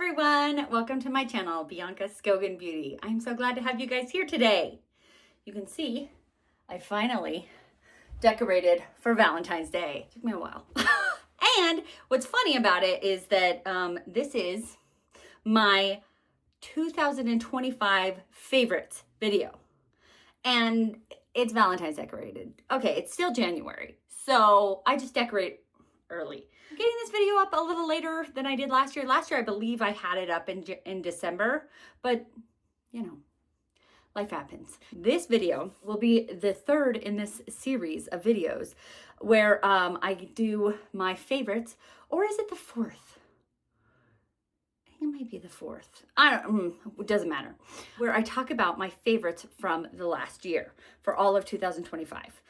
everyone, welcome to my channel, Bianca Skogan Beauty. I'm so glad to have you guys here today. You can see I finally decorated for Valentine's Day. It took me a while. And what's funny about it is that this is my 2025 favorites video. And it's Valentine's decorated. Okay, it's still January, so I just decorate early. I'm getting this video up a little later than I did last year. Last year, I believe I had it up in December, but you know, life happens. This video will be the third in this series of videos where I do my favorites, or is it the fourth? I think it might be the fourth. It doesn't matter. Where I talk about my favorites from the last year for all of 2025.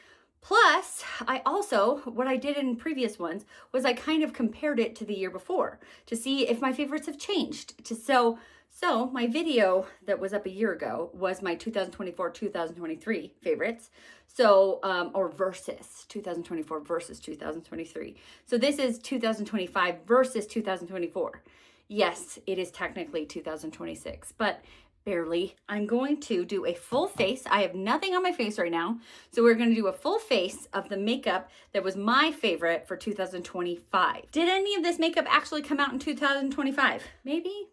Plus, I also, what I did in previous ones was I kind of compared it to the year before to see if my favorites have changed. So my video that was up a year ago was my 2024-2023 favorites. Or versus 2024 versus 2023. So this is 2025 versus 2024. Yes, it is technically 2026, but barely. I'm going to do a full face. I have nothing on my face right now. So we're going to do a full face of the makeup that was my favorite for 2025. Did any of this makeup actually come out in 2025? Maybe?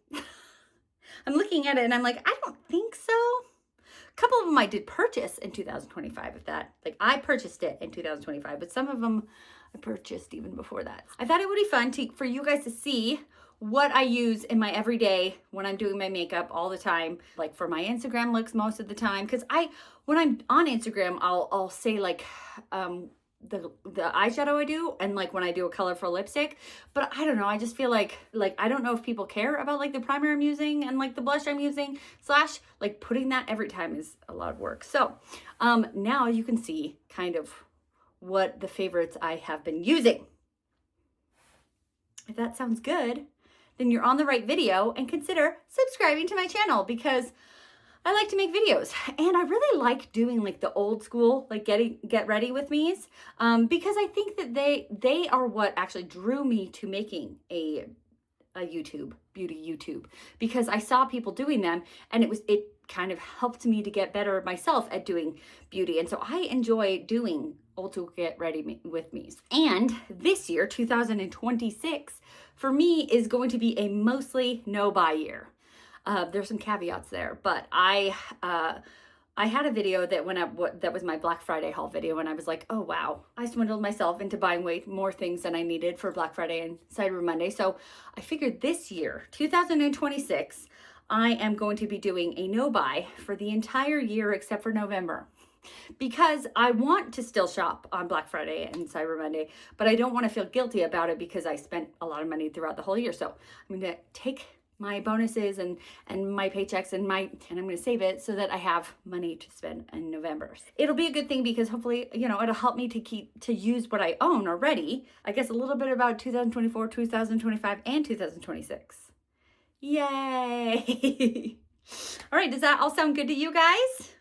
I'm looking at it and I'm like, I don't think so. A couple of them I did purchase in 2025, if that, like I purchased it in 2025, but some of them I purchased even before that. I thought it would be fun for you guys to see what I use in my everyday when I'm doing my makeup all the time, like for my Instagram looks most of the time. Because when I'm on Instagram, I'll say like the eyeshadow I do and like when I do a colorful lipstick. But I don't know, I just feel like I don't know if people care about like the primer I'm using and like the blush I'm using / like putting that every time is a lot of work. So now you can see kind of what the favorites I have been using. If that sounds good, then you're on the right video, and consider subscribing to my channel because I like to make videos and I really like doing like the old school, like get ready with me's because I think that they are what actually drew me to making a beauty YouTube, because I saw people doing them and it kind of helped me to get better myself at doing beauty. And so I enjoy doing old school get ready with me's. And this year, 2026, for me is going to be a mostly no buy year. There's some caveats there, but I had a video that went up, that was my Black Friday haul video, and I was like, oh wow, I swindled myself into buying way more things than I needed for Black Friday and Cyber Monday. So I figured this year, 2026, I am going to be doing a no buy for the entire year except for November, because I want to still shop on Black Friday and Cyber Monday, but I don't want to feel guilty about it because I spent a lot of money throughout the whole year. So I'm going to take my bonuses and my paychecks and I'm going to save it so that I have money to spend in November. It'll be a good thing because hopefully, you know, it'll help me to use what I own already. I guess a little bit about 2024, 2025, and 2026. Yay! All right, does that all sound good to you guys?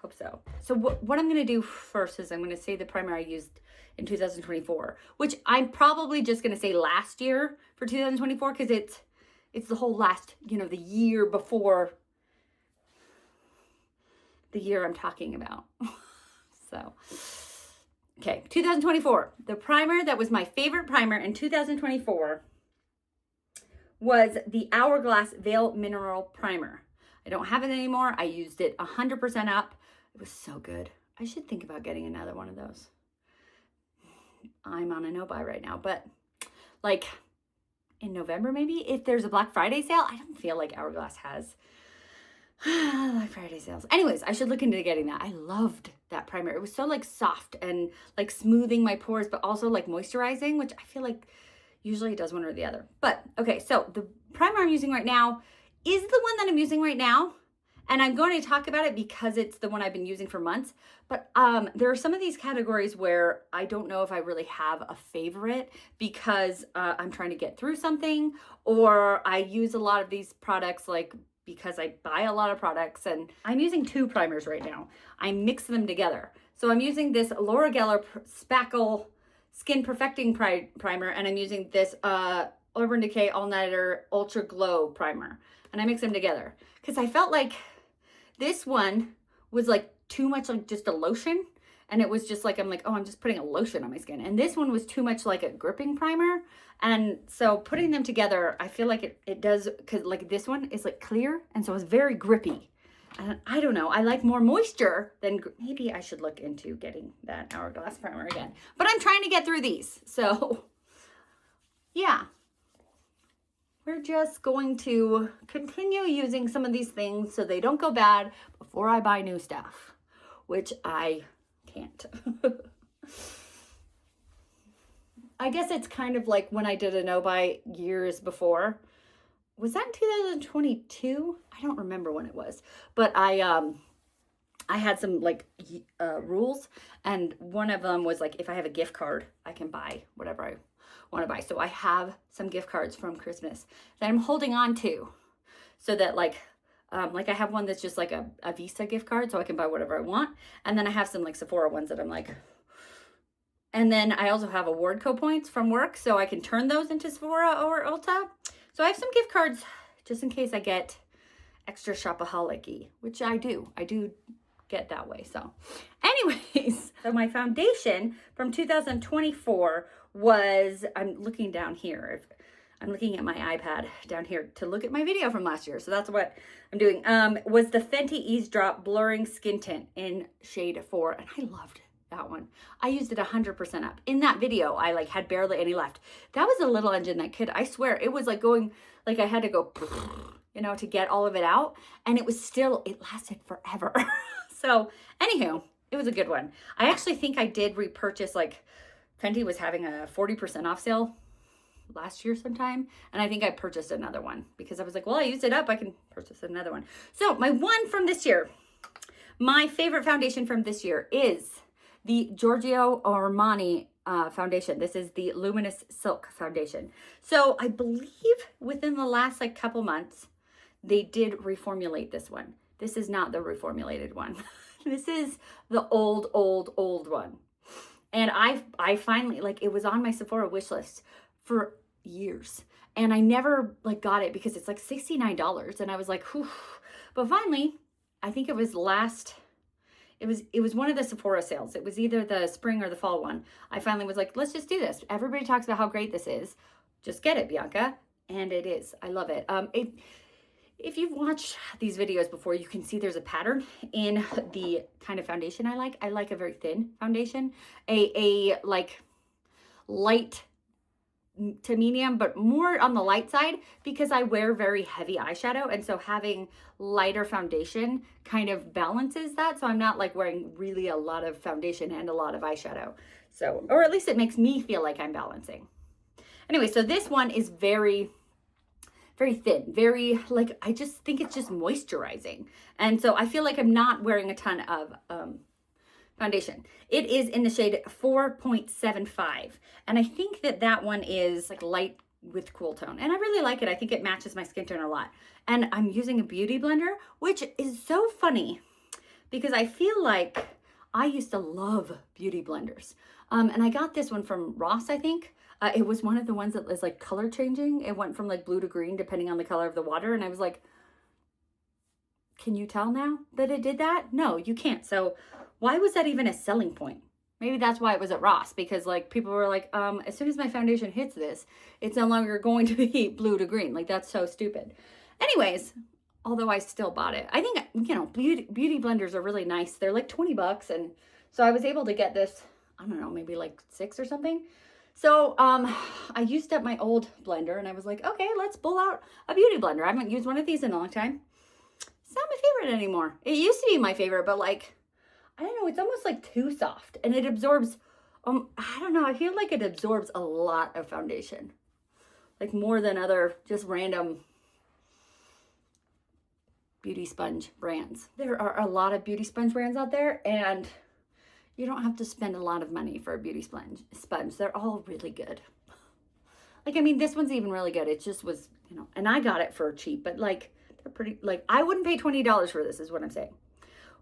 Hope so. So what I'm going to do first is I'm going to say the primer I used in 2024, which I'm probably just going to say last year for 2024 because it's the whole last, you know, the year before the year I'm talking about. So, okay, 2024. The primer that was my favorite primer in 2024 was the Hourglass Veil Mineral Primer. I don't have it anymore. I used it 100% up. It was so good. I should think about getting another one of those. I'm on a no buy right now, but like in November, maybe if there's a Black Friday sale. I don't feel like Hourglass has Black Friday sales. Anyways, I should look into getting that. I loved that primer. It was so like soft and like smoothing my pores, but also like moisturizing, which I feel like usually it does one or the other. But okay, so the primer I'm using right now is the one that I'm using right now. And I'm going to talk about it because it's the one I've been using for months. But there are some of these categories where I don't know if I really have a favorite because I'm trying to get through something, or I use a lot of these products like because I buy a lot of products. And I'm using two primers right now. I mix them together. So I'm using this Laura Geller Spackle Skin Perfecting Primer, and I'm using this Urban Decay All Nighter Ultra Glow Primer. And I mix them together. Because I felt like this one was like too much like just a lotion. And it was just like, I'm like, oh, I'm just putting a lotion on my skin. And this one was too much like a gripping primer. And so putting them together, I feel like it does, because like this one is like clear. And so it's very grippy. And I don't know, I like more moisture than, maybe I should look into getting that Hourglass primer again. But I'm trying to get through these. So yeah, we're just going to continue using some of these things so they don't go bad before I buy new stuff, which I can't. I guess it's kind of like when I did a no-buy years before. Was that in 2022? I don't remember when it was, but I had some like rules, and one of them was like, if I have a gift card, I can buy whatever I want to buy. So I have some gift cards from Christmas that I'm holding on to, so that like I have one that's just like a Visa gift card, so I can buy whatever I want. And then I have some like Sephora ones that I'm like, and then I also have award points from work, so I can turn those into Sephora or Ulta. So I have some gift cards just in case I get extra shopaholic-y, which I do. I do get that way. So anyways, so my foundation from 2024 was, I'm looking down here. I'm looking at my iPad down here to look at my video from last year. So that's what I'm doing. Was the Fenty Eavesdrop Blurring Skin Tint in shade 4. And I loved that one. I used it 100% up. In that video, I like had barely any left. That was a little engine that could, I swear, it was like going, like I had to go, you know, to get all of it out. And it was still, it lasted forever. So anywho, it was a good one. I actually think I did repurchase, like Fenty was having a 40% off sale last year sometime. And I think I purchased another one because I was like, well, I used it up. I can purchase another one. So my one from this year, my favorite foundation from this year is the Giorgio Armani foundation. This is the Luminous Silk foundation. So I believe within the last like couple months, they did reformulate this one. This is not the reformulated one. This is the old one. And I finally, like, it was on my Sephora wish list for years. And I never like got it because it's like $69. And I was like, whew. But finally, I think it was it was one of the Sephora sales. It was either the spring or the fall one. I finally was like, let's just do this. Everybody talks about how great this is. Just get it, Bianca. And it is. I love it. If you've watched these videos before, you can see there's a pattern in the kind of foundation I like. I like a very thin foundation, a like light to medium, but more on the light side because I wear very heavy eyeshadow. And so having lighter foundation kind of balances that. So I'm not like wearing really a lot of foundation and a lot of eyeshadow. So, or at least it makes me feel like I'm balancing. Anyway, so this one is very thin, very like, I just think it's just moisturizing. And so I feel like I'm not wearing a ton of foundation. It is in the shade 4.75. And I think that one is like light with cool tone. And I really like it. I think it matches my skin tone a lot. And I'm using a beauty blender, which is so funny because I feel like I used to love beauty blenders. And I got this one from Ross, I think. It was one of the ones that was like color changing. It went from like blue to green depending on the color of the water. And I was like, can you tell now that it did that? No, you can't. So why was that even a selling point? Maybe that's why it was at Ross, because like people were like, as soon as my foundation hits this, it's no longer going to be blue to green. Like that's so stupid. Anyways, although I still bought it. I think, you know, beauty blenders are really nice. They're like 20 bucks. And so I was able to get this, I don't know, maybe like 6 or something. So I used up my old blender and I was like, okay, let's pull out a beauty blender. I haven't used one of these in a long time. It's not my favorite anymore. It used to be my favorite, but like, I don't know, it's almost like too soft and it absorbs, I don't know, I feel like it absorbs a lot of foundation. Like more than other just random beauty sponge brands. There are a lot of beauty sponge brands out there and you don't have to spend a lot of money for a beauty sponge. They're all really good. Like, I mean, this one's even really good. It just was, you know, and I got it for cheap, but like, they're pretty, like, I wouldn't pay $20 for this is what I'm saying.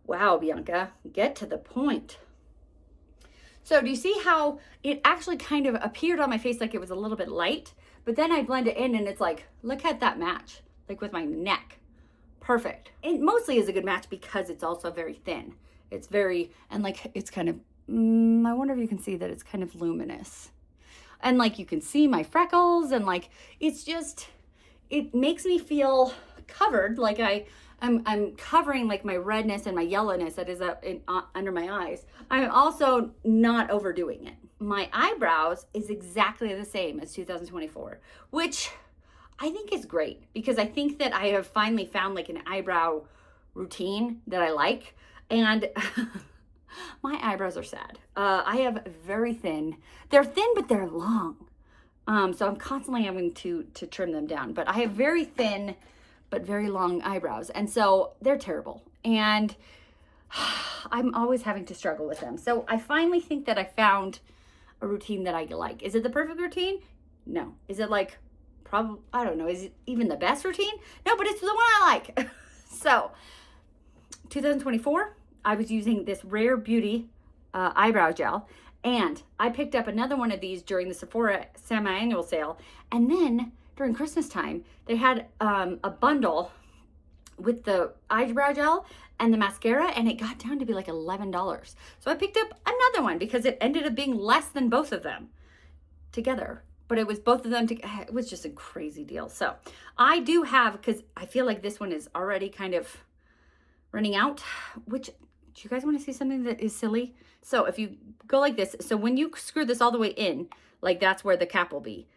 Wow, Bianca, get to the point. So do you see how it actually kind of appeared on my face like it was a little bit light, But then I blend it in and it's like, look at that match, like with my neck. Perfect. It mostly is a good match because it's also very thin. It's very, and like, it's kind of, I wonder if you can see that it's kind of luminous. And like, you can see my freckles and like, it's just, it makes me feel covered. Like I'm covering like my redness and my yellowness that is up under my eyes. I'm also not overdoing it. My eyebrows is exactly the same as 2024, which I think is great because I think that I have finally found like an eyebrow routine that I like. And my eyebrows are sad. I have very thin. They're thin, but they're long. So I'm constantly having to trim them down. But I have very thin, but very long eyebrows. And so they're terrible. And I'm always having to struggle with them. So I finally think that I found a routine that I like. Is it the perfect routine? No. Is it like, probably, I don't know. Is it even the best routine? No, but it's the one I like. So 2024, I was using this Rare Beauty eyebrow gel. And I picked up another one of these during the Sephora semi-annual sale. And then during Christmas time, they had a bundle with the eyebrow gel and the mascara, and it got down to be like $11. So I picked up another one because it ended up being less than both of them together. But it was both of them together. It was just a crazy deal. So I do have, because I feel like this one is already kind of running out, which, do you guys want to see something that is silly? So if you go like this, so when you screw this all the way in, like that's where the cap will be.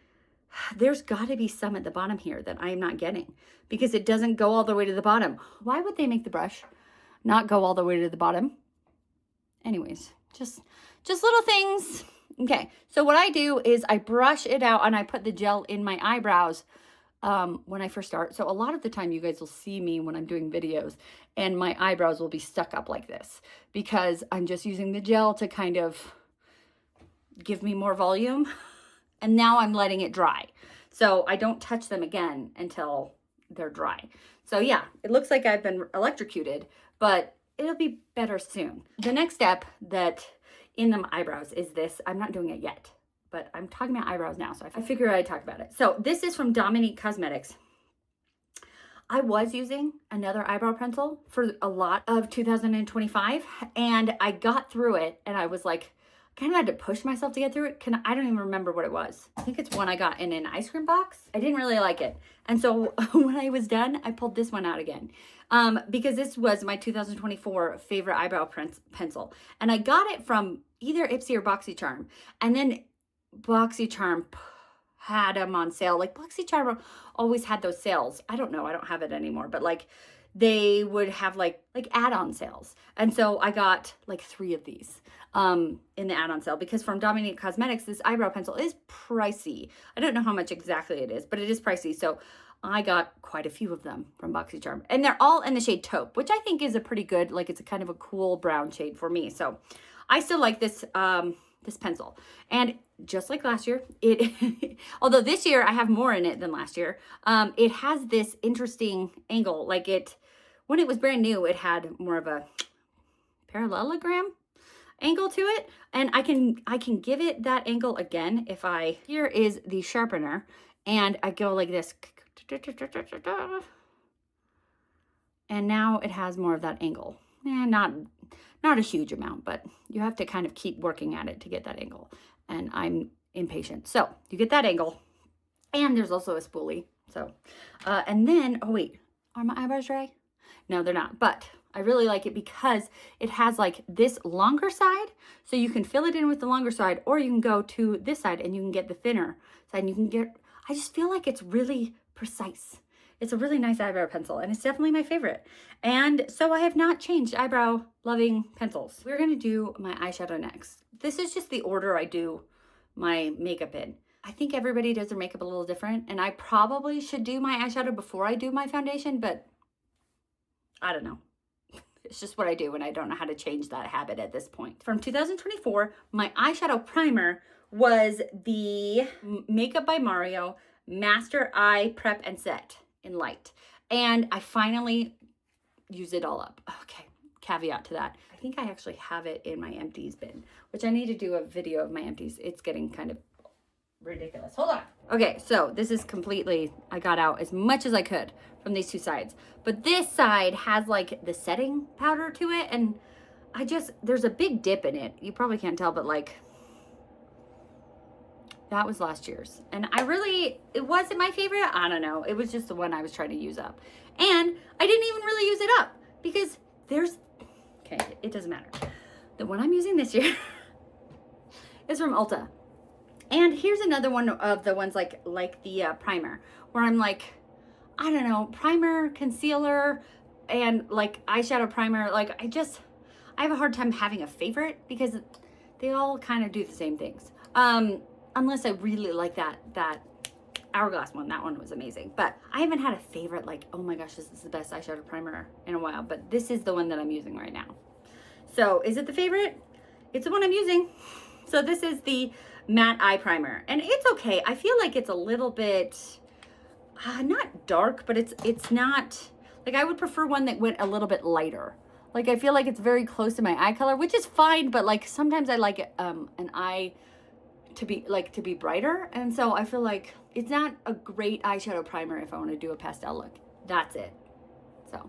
There's got to be some at the bottom here that I am not getting because it doesn't go all the way to the bottom. Why would they make the brush not go all the way to the bottom? Anyways, just little things. Okay, so what I do is I brush it out and I put the gel in my eyebrows when I first start. So a lot of the time you guys will see me when I'm doing videos and my eyebrows will be stuck up like this because I'm just using the gel to kind of give me more volume. And now I'm letting it dry. So I don't touch them again until they're dry. So yeah, it looks like I've been electrocuted, but it'll be better soon. The next step that in the eyebrows is this. I'm not doing it yet, but I'm talking about eyebrows now. So I figured I'd talk about it. So this is from Dominique Cosmetics. I was using another eyebrow pencil for a lot of 2025 and I got through it and I was like, kind of had to push myself to get through it. I don't even remember what it was. I think it's one I got in an ice cream box. I didn't really like it. And so when I was done, I pulled this one out again because this was my 2024 favorite eyebrow pencil. And I got it from either Ipsy or BoxyCharm. And then BoxyCharm had them on sale. Like BoxyCharm always had those sales. I don't know. I don't have it anymore. But like they would have like add-on sales. And so I got like 3 of these in the add-on sale because from Dominique Cosmetics, this eyebrow pencil is pricey. I don't know how much exactly it is, but it is pricey. So I got quite a few of them from BoxyCharm and they're all in the shade Taupe, which I think is a pretty good, like it's a kind of a cool brown shade for me. So I still like this, this pencil. And just like last year, although this year I have more in it than last year, it has this interesting angle. Like when it was brand new, it had more of a parallelogram angle to it. And I can give it that angle again if here is the sharpener and I go like this. And now it has more of that angle. Not a huge amount, but you have to kind of keep working at it to get that angle. And I'm impatient. So you get that angle. And there's also a spoolie. So, and then, oh wait, are my eyebrows dry? No, they're not. But I really like it because it has like this longer side. So you can fill it in with the longer side, or you can go to this side and you can get the thinner side and you can get, I just feel like it's really precise. It's a really nice eyebrow pencil and it's definitely my favorite. And so I have not changed eyebrow loving pencils. We're going to do my eyeshadow next. This is just the order I do my makeup in. I think everybody does their makeup a little different and I probably should do my eyeshadow before I do my foundation, but I don't know. It's just what I do and I don't know how to change that habit at this point. From 2024, my eyeshadow primer was the Makeup by Mario Master Eye Prep and Set in Light. And I finally used it all up. Okay, caveat to that. I think I actually have it in my empties bin, which I need to do a video of my empties. It's getting kind of ridiculous. Hold on. Okay, so this is completely, I got out as much as I could from these two sides. But this side has like the setting powder to it, and there's a big dip in it. You probably can't tell, but like, that was last year's. And it wasn't my favorite. I don't know. It was just the one I was trying to use up. And I didn't even really use it up because okay, it doesn't matter. The one I'm using this year is from Ulta. And here's another one of the ones like the primer, where I'm like, I don't know, primer, concealer, and like eyeshadow primer. Like I have a hard time having a favorite because they all kind of do the same things. Unless I really like that Hourglass one. That one was amazing. But I haven't had a favorite like, oh my gosh, this is the best eyeshadow primer in a while. But this is the one that I'm using right now. So is it the favorite? It's the one I'm using. So this is the matte eye primer, and it's okay. I feel like it's a little bit not dark, but it's not like, I would prefer one that went a little bit lighter. Like I feel like it's very close to my eye color, which is fine, but like sometimes I like an eye to be brighter, and so I feel like it's not a great eyeshadow primer if I want to do a pastel look. That's it. So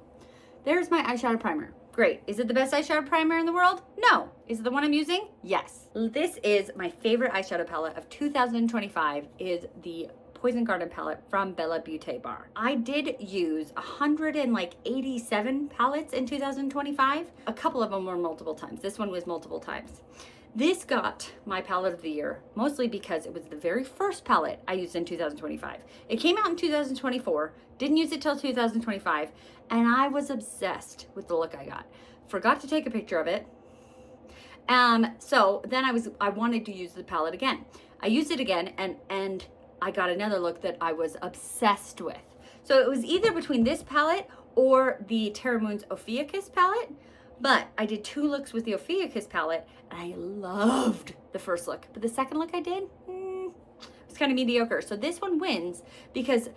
there's my eyeshadow primer. Great. Is it the best eyeshadow primer in the world? No. Is it the one I'm using? Yes. This is my favorite eyeshadow palette of 2025, is the Poison Garden palette from Bellabeautébar. I did use 187 palettes in 2025. A couple of them were multiple times. This one was multiple times. This got my palette of the year, mostly because it was the very first palette I used in 2025. It came out in 2024, didn't use it till 2025, and I was obsessed with the look I got. Forgot to take a picture of it. So then I wanted to use the palette again. I used it again, and I got another look that I was obsessed with. So it was either between this palette or the Terra Moon's Ophiuchus palette, but I did two looks with the Ophiuchus palette, and I loved the first look. But the second look I did, it was kind of mediocre. So this one wins because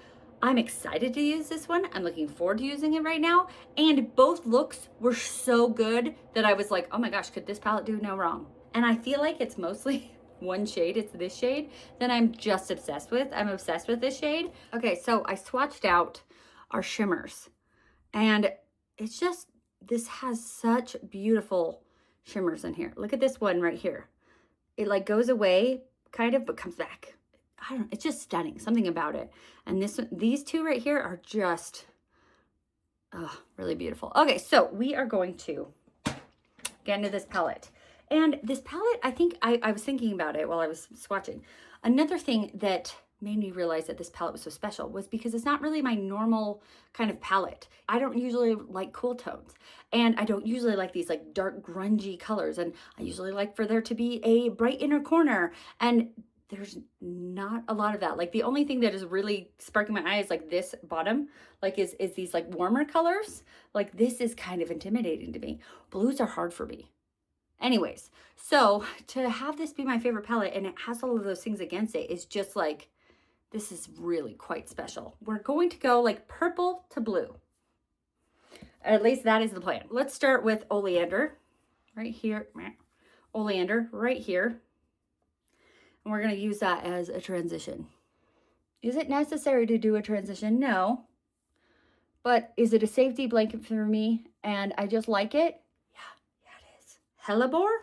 I'm excited to use this one. I'm looking forward to using it right now. And both looks were so good that I was like, oh my gosh, could this palette do no wrong? And I feel like it's mostly one shade, it's this shade, that I'm just obsessed with. I'm obsessed with this shade. Okay, so I swatched out our shimmers, and it's just, this has such beautiful shimmers in here. Look at this one right here. It like goes away kind of, but comes back. I don't know, it's just stunning, something about it. And these two right here are just really beautiful. Okay, so we are going to get into this palette. And this palette, I think I was thinking about it while I was swatching. Another thing that made me realize that this palette was so special was because it's not really my normal kind of palette. I don't usually like cool tones, and I don't usually like these like dark grungy colors, and I usually like for there to be a bright inner corner, and there's not a lot of that. Like the only thing that is really sparking my eye is like this bottom, like is these like warmer colors. Like this is kind of intimidating to me. Blues are hard for me. Anyways, so to have this be my favorite palette and it has all of those things against it is just like, this is really quite special. We're going to go like purple to blue. At least that is the plan. Let's start with Oleander right here. Oleander right here. And we're going to use that as a transition. Is it necessary to do a transition? No. But is it a safety blanket for me and I just like it? Yeah, it is. Hellebore,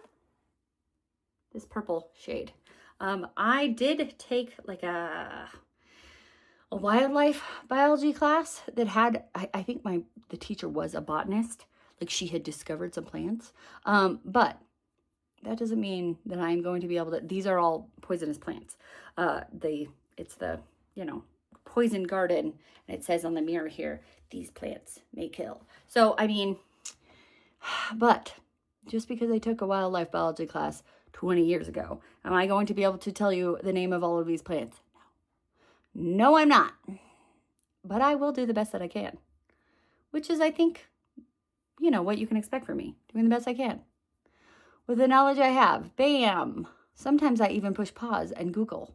this purple shade. I did take like a wildlife biology class that had, I think the teacher was a botanist, like she had discovered some plants. But that doesn't mean that I'm going to be able to, these are all poisonous plants. It's the, poison garden, and it says on the mirror here, these plants may kill. So, I mean, but just because I took a wildlife biology class 20 years ago, am I going to be able to tell you the name of all of these plants? No, I'm not. But I will do the best that I can, which is, I think, what you can expect from me, doing the best I can. With the knowledge I have, bam. Sometimes I even push pause and Google.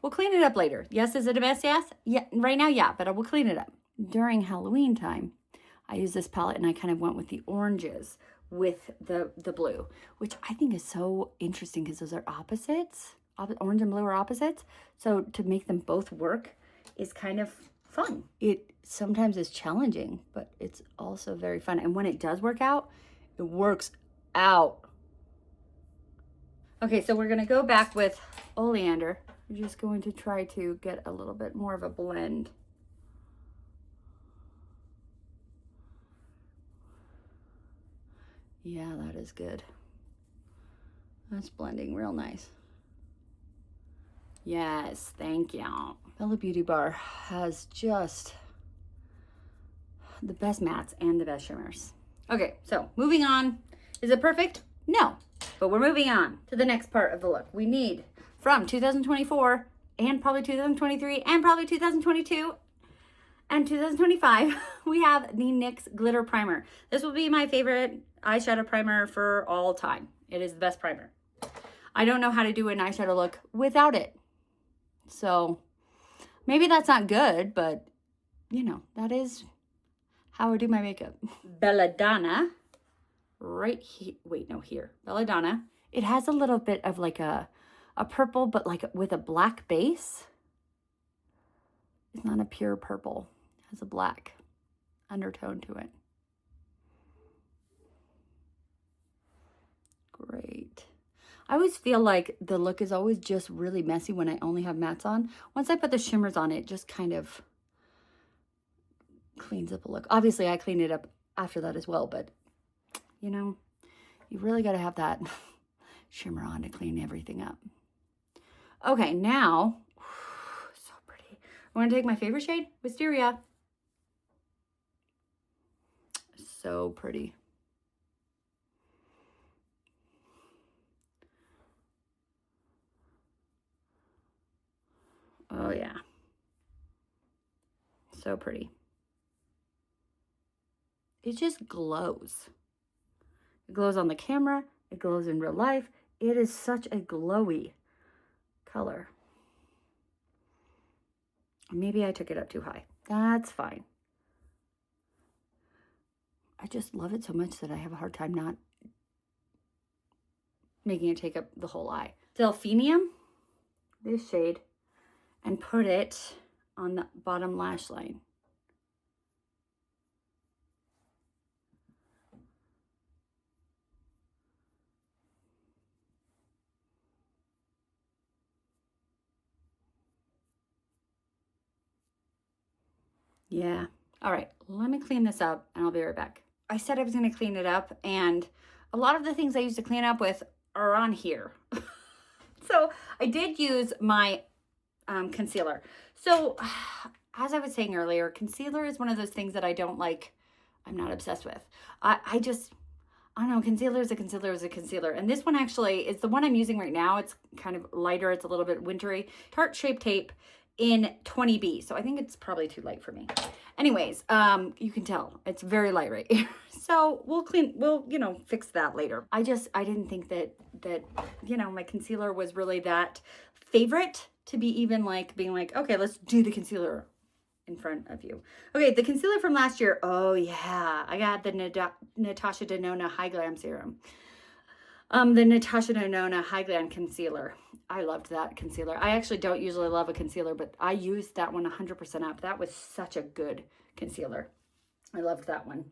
We'll clean it up later. Yes, is it a mess? Yes. Yeah, right now, yeah, but I will clean it up. During Halloween time, I used this palette and I kind of went with the oranges with the blue, which I think is so interesting because those are opposites orange and blue are opposites. So to make them both work is kind of fun. It sometimes is challenging, but it's also very fun. And when it does work out, it works out. Okay, so we're gonna go back with oleander. We're just going to try to get a little bit more of a blend. Yeah, that is good. That's blending real nice. Yes, thank you. Bellabeautébar has just the best mattes and the best shimmers. Okay, so moving on. Is it perfect? No, but we're moving on to the next part of the look. We need from 2024 and probably 2023 and probably 2022 and 2025, we have the NYX Glitter Primer. This will be my favorite eyeshadow primer for all time. It is the best primer. I don't know how to do an eyeshadow look without it. So maybe that's not good, but you know, that is how I do my makeup. Belladonna, right here. Wait, no, here. Belladonna. It has a little bit of like a purple, but like with a black base. It's not a pure purple. It has a black undertone to it. Great. I always feel like the look is always just really messy when I only have mattes on. Once I put the shimmers on, it just kind of cleans up a look. Obviously, I clean it up after that as well, but you know, you really got to have that shimmer on to clean everything up. Okay, now, so pretty. I'm going to take my favorite shade, Wisteria. So pretty. Oh yeah. So pretty. It just glows. It glows on the camera. It glows in real life. It is such a glowy color. Maybe I took it up too high. That's fine. I just love it so much that I have a hard time not making it take up the whole eye. Delphinium, this shade, and put it on the bottom lash line. Yeah. All right, let me clean this up and I'll be right back. I said I was going to clean it up, and a lot of the things I used to clean up with are on here. So I did use my concealer. So as I was saying earlier, concealer is one of those things that I don't like. I'm not obsessed with. I don't know, concealer is a concealer is a concealer. And this one actually is the one I'm using right now. It's kind of lighter. It's a little bit wintry. Tarte Shape Tape in 20B. So I think it's probably too light for me. Anyways, you can tell it's very light right here. So we'll, you know, fix that later. I didn't think that, you know, my concealer was really that favorite to be even like being like, okay, let's do the concealer in front of you. Okay, the concealer from last year. Oh yeah, I got the Natasha Denona High Glam Serum. The Natasha Denona High Glam Concealer. I loved that concealer. I actually don't usually love a concealer, but I used that one 100% up. That was such a good concealer. I loved that one.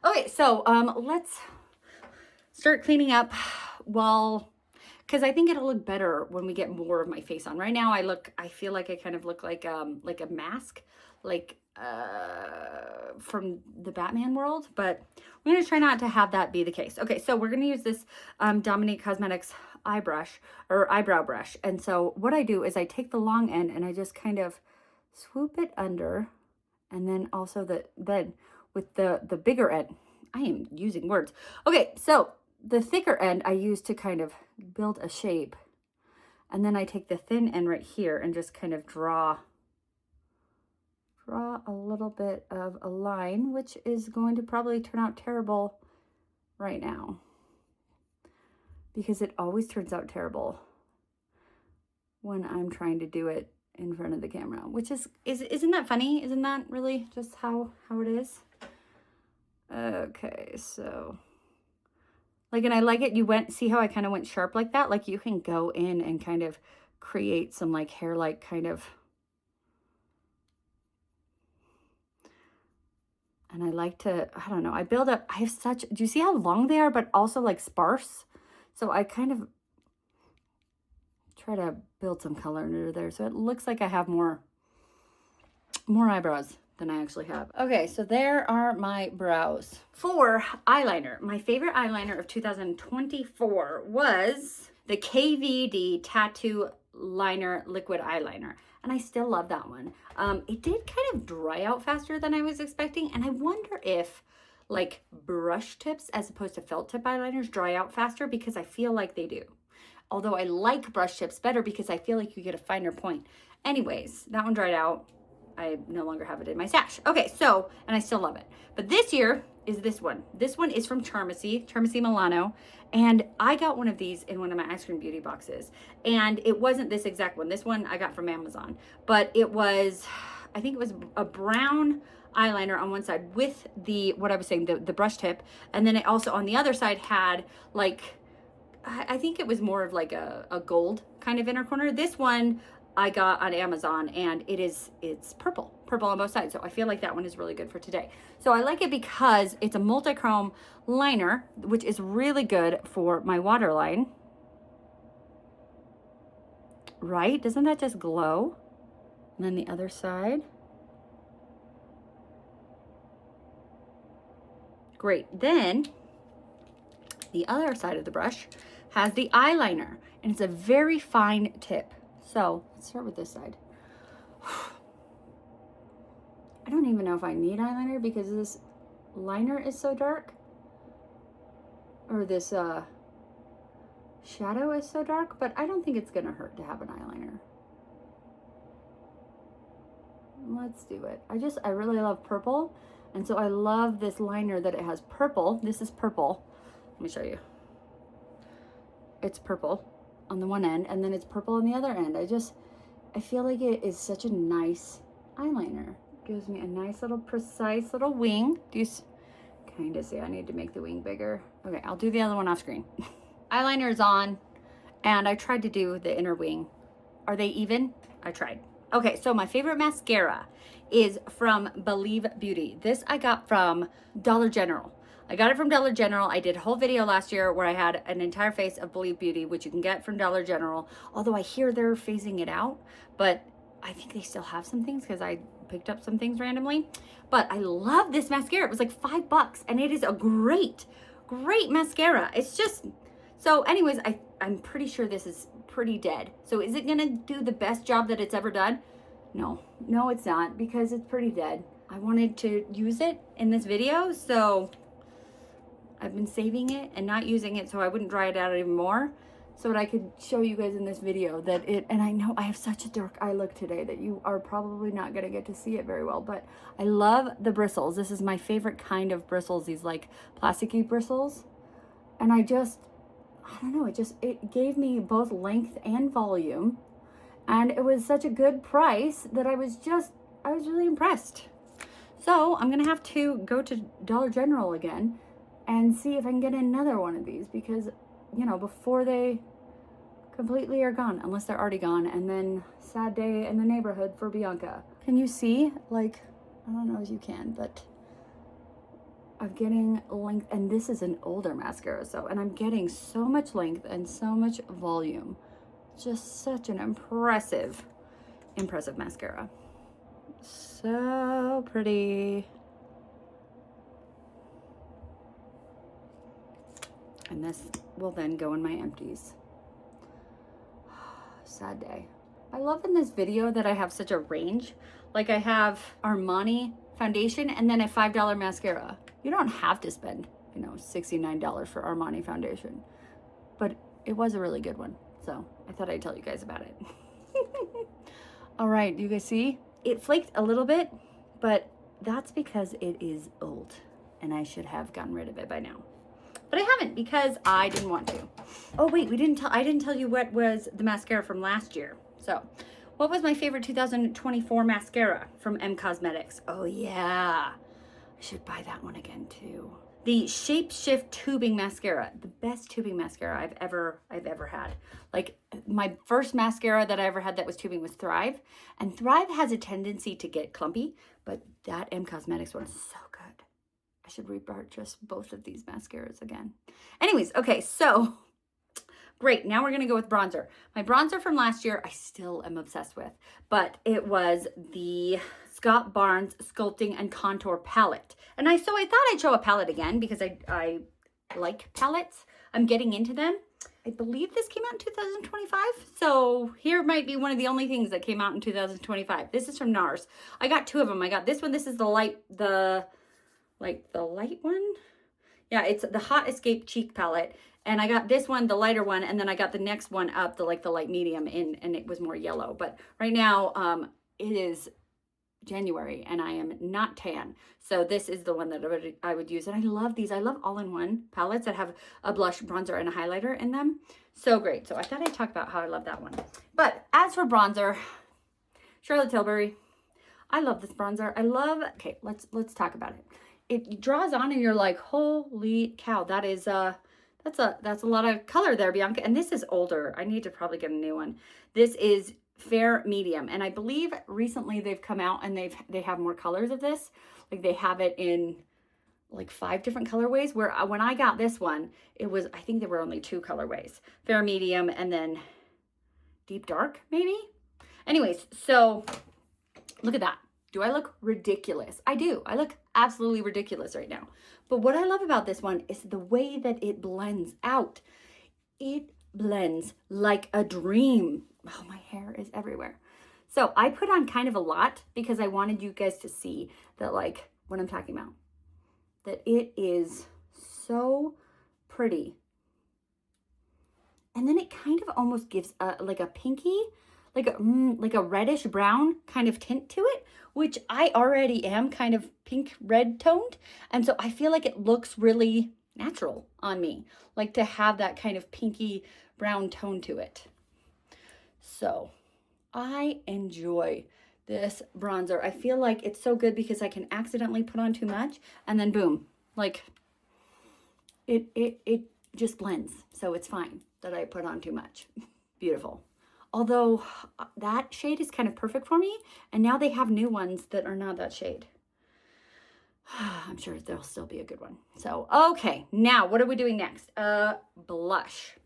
Okay, so let's start cleaning up because I think it'll look better when we get more of my face on. Right now I feel like I kind of look like a mask, like from the Batman world, but we're going to try not to have that be the case. Okay, so we're going to use this Dominique Cosmetics eyebrow brush. And so what I do is I take the long end and I just kind of swoop it under, and then also then with the bigger end, I am using words. Okay, so the thicker end I use to kind of build a shape, and then I take the thin end right here and just kind of draw a little bit of a line, which is going to probably turn out terrible right now because it always turns out terrible when I'm trying to do it in front of the camera, which isn't that funny? Isn't that really just how it is? Okay, so Like, and I like it. See how I kind of went sharp like that? Like, you can go in and kind of create some like hair-like kind of. And I like to, I don't know, I build up, I have such, do you see how long they are, but also like sparse? So I kind of try to build some color under there. So it looks like I have more eyebrows than I actually have. Okay, so there are my brows. For eyeliner, my favorite eyeliner of 2024 was the KVD Tattoo Liner Liquid Eyeliner. And I still love that one. It did kind of dry out faster than I was expecting. And I wonder if like brush tips as opposed to felt tip eyeliners dry out faster, because I feel like they do. Although I like brush tips better because I feel like you get a finer point. Anyways, that one dried out. I no longer have it in my stash. Okay, so, and I still love it. But this year is this one. This one is from Charmacy Milano. And I got one of these in one of my Ice Cream Beauty boxes. And it wasn't this exact one. This one I got from Amazon. But it was, I think it was a brown eyeliner on one side with the, what I was saying, the brush tip. And then it also on the other side had like, I think it was more of like a gold kind of inner corner. This one I got on Amazon, and it's purple on both sides. So I feel like that one is really good for today. So I like it because it's a multi-chrome liner, which is really good for my waterline. Right? Doesn't that just glow? And then the other side. Great. Then the other side of the brush has the eyeliner, and it's a very fine tip. So let's start with this side. I don't even know if I need eyeliner because this liner is so dark, or this shadow is so dark, but I don't think it's gonna hurt to have an eyeliner. Let's do it. I really love purple, and so I love this liner that it has purple. This is purple. Let me show you. It's purple on the one end, and then it's purple on the other end. I feel like it is such a nice eyeliner. Gives me a nice little precise little wing. Do you kind of see? I need to make the wing bigger. Okay, I'll do the other one off screen. Eyeliner is on, and I tried to do the inner wing. Are they even? I tried. Okay, so my favorite mascara is from Believe Beauty. This I got from Dollar General. I got it from Dollar General. I did a whole video last year where I had an entire face of Believe Beauty, which you can get from Dollar General. Although I hear they're phasing it out, but I think they still have some things because I picked up some things randomly. But I love this mascara. It was like $5 and it is a great mascara. It's just, so anyways, I'm pretty sure this is pretty dead. So is it gonna do the best job that it's ever done? No, it's not, because it's pretty dead. I wanted to use it in this video, so I've been saving it and not using it so I wouldn't dry it out even more, so that I could show you guys in this video that and I know I have such a dark eye look today that you are probably not gonna get to see it very well, but I love the bristles. This is my favorite kind of bristles, these like plasticky bristles. And I don't know, it gave me both length and volume. And it was such a good price that I was really impressed. So I'm gonna have to go to Dollar General again and see if I can get another one of these, because, you know, before they completely are gone, unless they're already gone, and then sad day in the neighborhood for Bianca. Can you see? Like, I don't know if you can, but I'm getting length, and this is an older mascara, and I'm getting so much length and so much volume. Just such an impressive mascara. So pretty. And this will then go in my empties. Sad day. I love in this video that I have such a range. Like, I have Armani foundation and then a $5 mascara. You don't have to spend, you know, $69 for Armani foundation, but it was a really good one. So I thought I'd tell you guys about it. All right, you guys see? It flaked a little bit, but that's because it is old and I should have gotten rid of it by now. But I haven't, because I didn't want to. Oh wait, I didn't tell you what was the mascara from last year. So what was my favorite 2024 mascara from M Cosmetics? Oh yeah, I should buy that one again too. the Shape Shift tubing mascara, the best tubing mascara I've ever had. Like, my first mascara that I ever had that was tubing was Thrive, and Thrive has a tendency to get clumpy, but that M Cosmetics one is so good. I should repurchase both of these mascaras again. Anyways, okay, so great. Now we're going to go with bronzer. My bronzer from last year, I still am obsessed with, but it was the Scott Barnes Sculpting and Contour Palette. And I thought I'd show a palette again because I like palettes. I'm getting into them. I believe this came out in 2025. So here might be one of the only things that came out in 2025. This is from NARS. I got two of them. I got this one. This is the light one. Yeah, it's the Hot Escape Cheek Palette. And I got this one, the lighter one, and then I got the next one up, the light medium, and it was more yellow. But right now, it is January, and I am not tan. So this is the one that I would use. And I love these. I love all-in-one palettes that have a blush, bronzer, and a highlighter in them. So great. So I thought I'd talk about how I love that one. But as for bronzer, Charlotte Tilbury. I love this bronzer. Okay, let's talk about it. It draws on and you're like, holy cow, that's a lot of color there, Bianca. And this is older. I need to probably get a new one. This is Fair Medium, and I believe recently they've come out and they have more colors of this. Like, they have it in like 5 different colorways, where when I got this one, I think there were only 2 colorways, Fair Medium and then Deep Dark, maybe. Anyways, so look at that. Do I look ridiculous? I do. I look absolutely ridiculous right now. But what I love about this one is the way that it blends out. It blends like a dream. Oh, my hair is everywhere. So I put on kind of a lot because I wanted you guys to see that, like, what I'm talking about. That it is so pretty. And then it kind of almost gives like a pinky, like a reddish brown kind of tint to it, which I already am kind of pink red toned. And so I feel like it looks really natural on me, like to have that kind of pinky brown tone to it. So I enjoy this bronzer. I feel like it's so good because I can accidentally put on too much and then boom, like it just blends. So it's fine that I put on too much. Beautiful. Although that shade is kind of perfect for me, and now they have new ones that are not that shade. I'm sure there'll still be a good one. So, okay, now what are we doing next? Blush.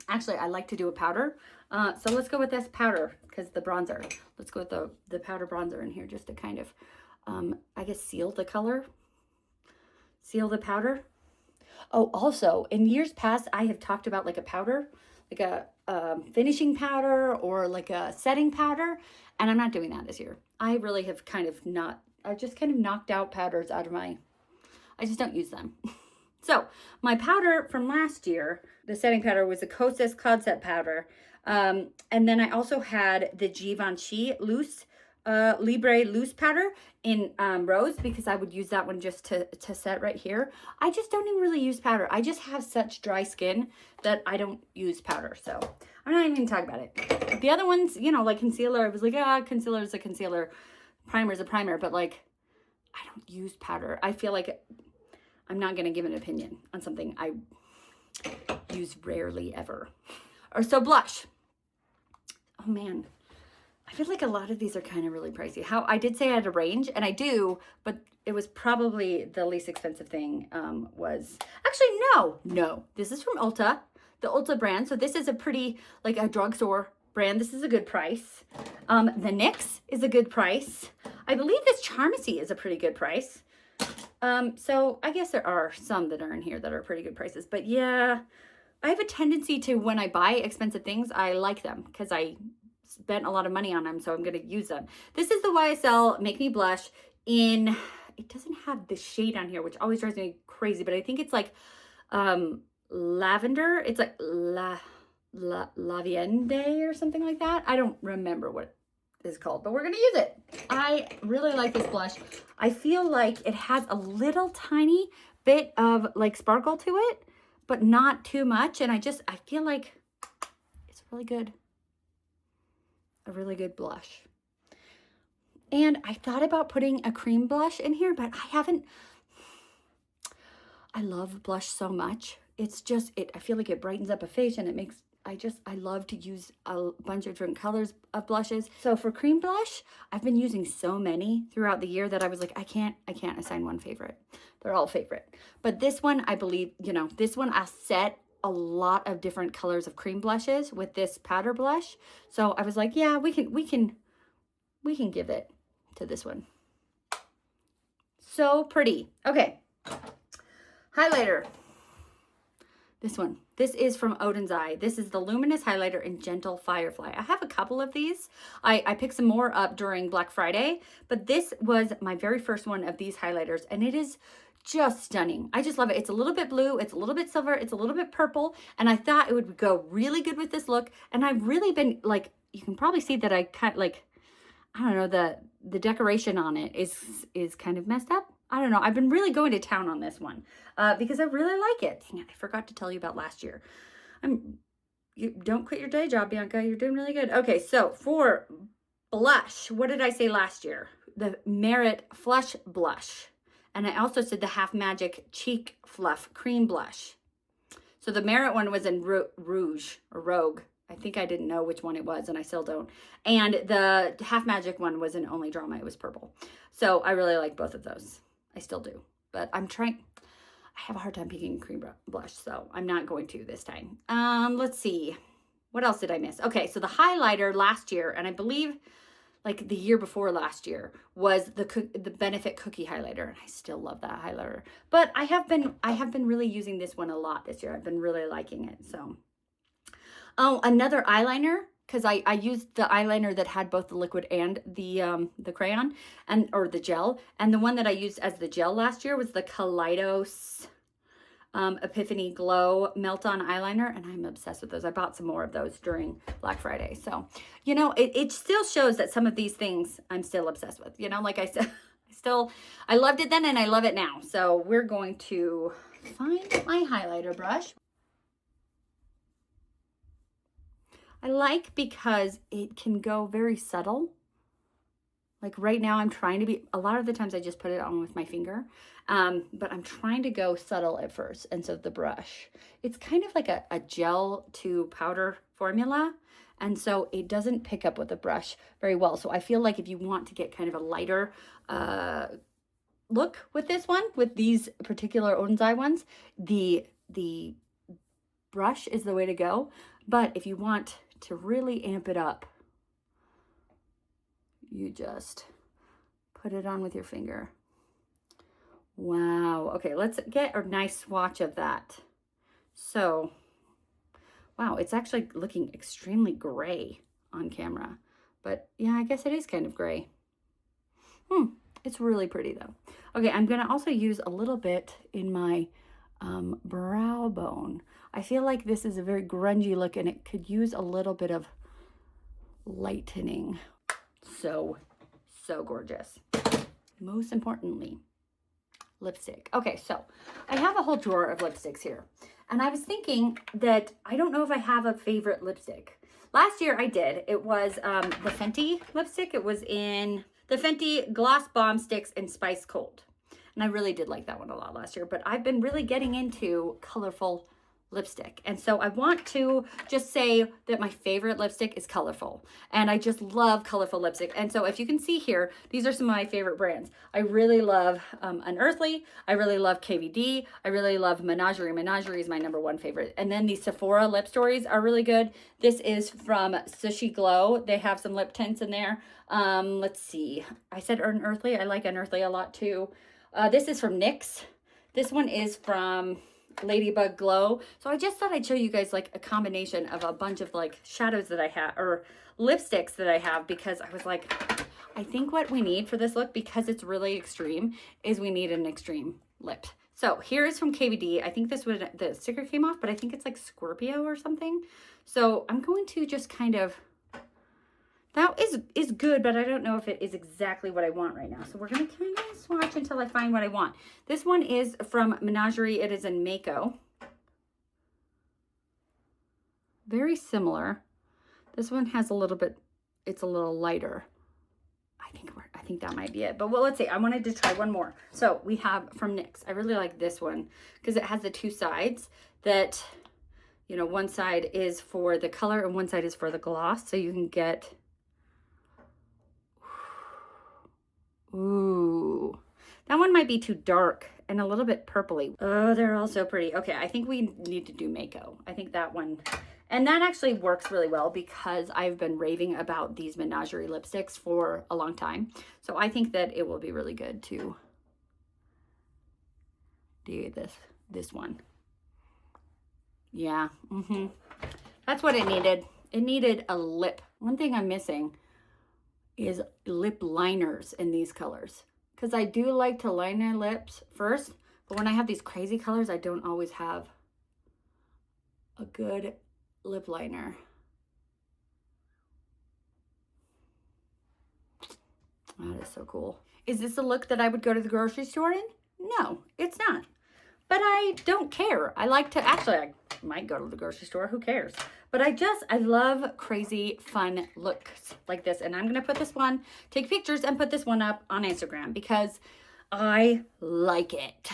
Actually, I like to do a powder. So let's go with this powder, because the bronzer. Let's go with the powder bronzer in here just to kind of, I guess, seal the color. Seal the powder. Oh, also, in years past, I have talked about like a powder, like a finishing powder or like a setting powder, and I'm not doing that this year. I really have I've just kind of knocked out powders out of I just don't use them. So my powder from last year, the setting powder, was the Kosas Cloud Set powder. And then I also had the Givenchy Libre loose powder in rose, because I would use that one just to set right here. I just don't even really use powder. I just have such dry skin that I don't use powder. So I'm not even going to talk about it. The other ones, you know, like concealer, I was like, concealer is a concealer, primer is a primer, but like, I don't use powder. I feel like I'm not going to give an opinion on something I use rarely ever. Or so blush. Oh man, I feel like a lot of these are kind of really pricey. I did say I had a range, and I do, but it was probably the least expensive thing actually, no. This is from Ulta, the Ulta brand. So this is a pretty, like a drugstore brand. This is a good price. The NYX is a good price. I believe this Charmacy is a pretty good price. So I guess there are some that are in here that are pretty good prices, but yeah, I have a tendency to, when I buy expensive things, I like them because I spent a lot of money on them, so I'm going to use them. This is the YSL Make Me Blush in, it doesn't have the shade on here, which always drives me crazy, but I think it's like lavender. It's like Laviende or something like that. I don't remember what it is called, but we're going to use it. I really like this blush. I feel like it has a little tiny bit of like sparkle to it, but not too much. And I feel like it's really good. A really good blush. And I thought about putting a cream blush in here, but I haven't. I love blush so much. It's just, I feel like it brightens up a face and it makes, I love to use a bunch of different colors of blushes. So for cream blush, I've been using so many throughout the year that I was like, I can't assign one favorite. They're all favorite. But this one, I believe, you know, this one I'll set a lot of different colors of cream blushes with this powder blush. So I was like, yeah, we can give it to this one. So pretty. Okay. Highlighter. This one. This is from Odin's Eye. This is the Luminous Highlighter in Gentle Firefly. I have a couple of these. I picked some more up during Black Friday, but this was my very first one of these highlighters, and it is just stunning. I just love it. It's a little bit blue, it's a little bit silver, it's a little bit purple, and I thought it would go really good with this look, and I've really been, like, you can probably see that I kind of, like, I don't know, the decoration on it is kind of messed up. I don't know. I've been really going to town on this one because I really like it. Dang it, I forgot to tell you about last year. You don't quit your day job, Bianca. You're doing really good. Okay, so for blush, what did I say last year? The Merit Flush Blush. And I also said the Half Magic Cheek Fluff Cream Blush. So the Merit one was in Rouge or Rogue. I think I didn't know which one it was, and I still don't. And the Half Magic one was in Only Drama. It was purple. So I really like both of those. I still do. But I have a hard time picking cream blush, so I'm not going to this time. Let's see. What else did I miss? Okay, so the highlighter last year, and I believe like the year before last year, was the Benefit Cookie Highlighter. I still love that highlighter. But I have been really using this one a lot this year. I've been really liking it, so. Oh, another eyeliner, because I used the eyeliner that had both the liquid and the crayon, or the gel. And the one that I used as the gel last year was the Kaleidos Epiphany Glow Melt-On Eyeliner, and I'm obsessed with those. I bought some more of those during Black Friday. So, you know, it still shows that some of these things I'm still obsessed with. You know, like I said, I loved it then and I love it now. So we're going to find my highlighter brush. I like because it can go very subtle. Like right now I'm trying to be, a lot of the times I just put it on with my finger, but I'm trying to go subtle at first. And so the brush, it's kind of like a gel to powder formula. And so it doesn't pick up with the brush very well. So I feel like if you want to get kind of a lighter look with this one, with these particular Odin's Eye ones, the brush is the way to go. But if you want to really amp it up, you just put it on with your finger. Wow. Okay, let's get a nice swatch of that. So, wow, it's actually looking extremely gray on camera. But yeah, I guess it is kind of gray. It's really pretty though. Okay, I'm gonna also use a little bit in my brow bone. I feel like this is a very grungy look and it could use a little bit of lightening. So gorgeous. Most importantly, lipstick. Okay, so I have a whole drawer of lipsticks here. And I was thinking that I don't know if I have a favorite lipstick. Last year I did. It was the Fenty lipstick. It was in the Fenty Gloss Bomb Sticks in Spice Cold. And I really did like that one a lot last year. But I've been really getting into colorful lipstick. And so I want to just say that my favorite lipstick is colorful. And I just love colorful lipstick. And so if you can see here, these are some of my favorite brands. I really love Unearthly. I really love KVD. I really love Menagerie. Menagerie is my #1 favorite. And then these Sephora lip stories are really good. This is from Sushi Glow. They have some lip tints in there. Let's see. I said Unearthly. I like Unearthly a lot too. This is from NYX. This one is from Ladybug Glow. So I just thought I'd show you guys like a combination of a bunch of like shadows that I have, or lipsticks that I have, because I was like, I think what we need for this look, because it's really extreme, is we need an extreme lip. So here is from KVD. I think this would, the sticker came off, but I think it's like Scorpio or something. So I'm going to just kind of, that is good, but I don't know if it is exactly what I want right now. So we're going to kind of swatch until I find what I want. This one is from Menagerie. It is in Mako. Very similar. This one has a little bit, it's a little lighter. I think that might be it. But well, let's see. I wanted to try one more. So we have from NYX. I really like this one because it has the two sides that, you know, one side is for the color and one side is for the gloss. So you can get, ooh, that one might be too dark and a little bit purpley. Oh, they're all so pretty. Okay, I think we need to do Mako. I think that one, and that actually works really well because I've been raving about these Menagerie lipsticks for a long time. So I think that it will be really good to do this one. Yeah, that's what it needed. It needed a lip. One thing I'm missing is lip liners in these colors. Because I do like to line my lips first, but when I have these crazy colors, I don't always have a good lip liner. That is so cool. Is this a look that I would go to the grocery store in? No, it's not. But I don't care. I like to, actually, I might go to the grocery store. Who cares? But I love crazy, fun looks like this. And I'm going to put this one, take pictures and put this one up on Instagram because I like it.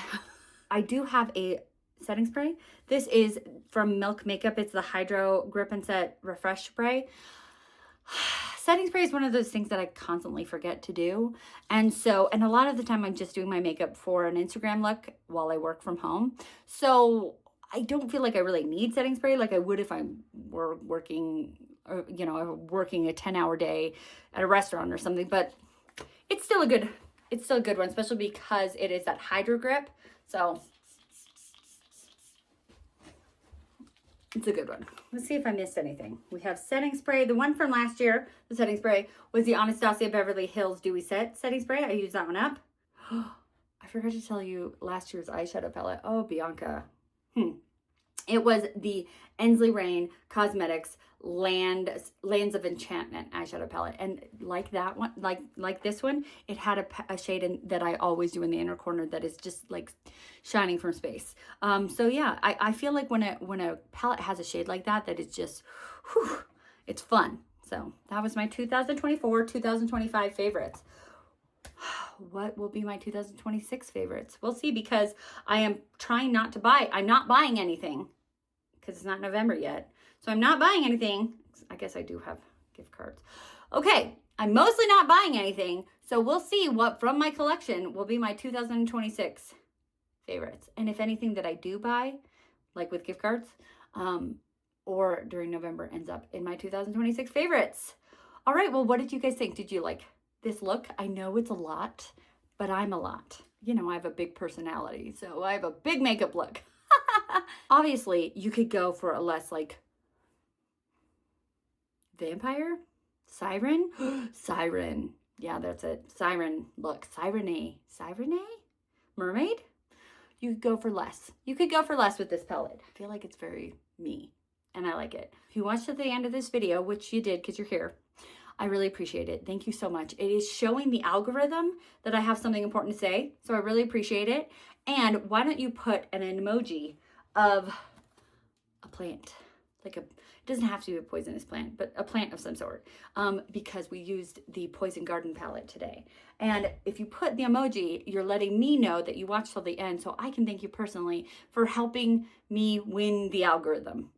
I do have a setting spray. This is from Milk Makeup. It's the Hydro Grip and Set Refresh Spray. Setting spray is one of those things that I constantly forget to do. And a lot of the time I'm just doing my makeup for an Instagram look while I work from home. So I don't feel like I really need setting spray like I would if I were working, or, you know, working a 10-hour day at a restaurant or something. But it's still a good one, especially because it is that Hydro Grip. So it's a good one. Let's see if I missed anything. We have setting spray. The one from last year, the setting spray, was the Anastasia Beverly Hills Dewy Set setting spray. I used that one up. I forgot to tell you last year's eyeshadow palette. Oh, Bianca. It was the Ensley Rain Cosmetics Lands of Enchantment eyeshadow palette. And like that one, like this one, it had a shade in that I always do in the inner corner that is just like shining from space. So yeah, I feel like when a palette has a shade like that, that is just, whew, it's fun. So that was my 2024, 2025 favorites. What will be my 2026 favorites? We'll see, because I am trying not to buy. I'm not buying anything because it's not November yet. So I'm not buying anything. I guess I do have gift cards. Okay, I'm mostly not buying anything. So we'll see what from my collection will be my 2026 favorites. And if anything that I do buy, like with gift cards, or during November, ends up in my 2026 favorites. All right, well, what did you guys think? Did you like this look? I know it's a lot, but I'm a lot. You know, I have a big personality, so I have a big makeup look. Obviously, you could go for a less like vampire, siren, siren. Yeah, that's it. Siren look, sirene, mermaid. You could go for less. You could go for less with this palette. I feel like it's very me, and I like it. If you watched to the end of this video, which you did because you're here, I really appreciate it. Thank you so much. It is showing the algorithm that I have something important to say, so I really appreciate it. And why don't you put an emoji of a plant, like it doesn't have to be a poisonous plant, but a plant of some sort, because we used the Poison Garden palette today. And if you put the emoji, you're letting me know that you watched till the end, so I can thank you personally for helping me win the algorithm.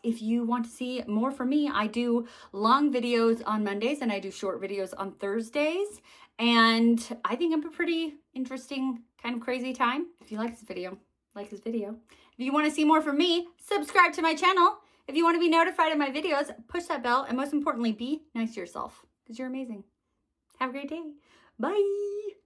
If you want to see more from me, I do long videos on Mondays and I do short videos on Thursdays. And I think I'm a pretty interesting, kind of crazy time. If you like this video, like this video. If you want to see more from me, subscribe to my channel. If you want to be notified of my videos, push that bell. And most importantly, be nice to yourself because you're amazing. Have a great day. Bye.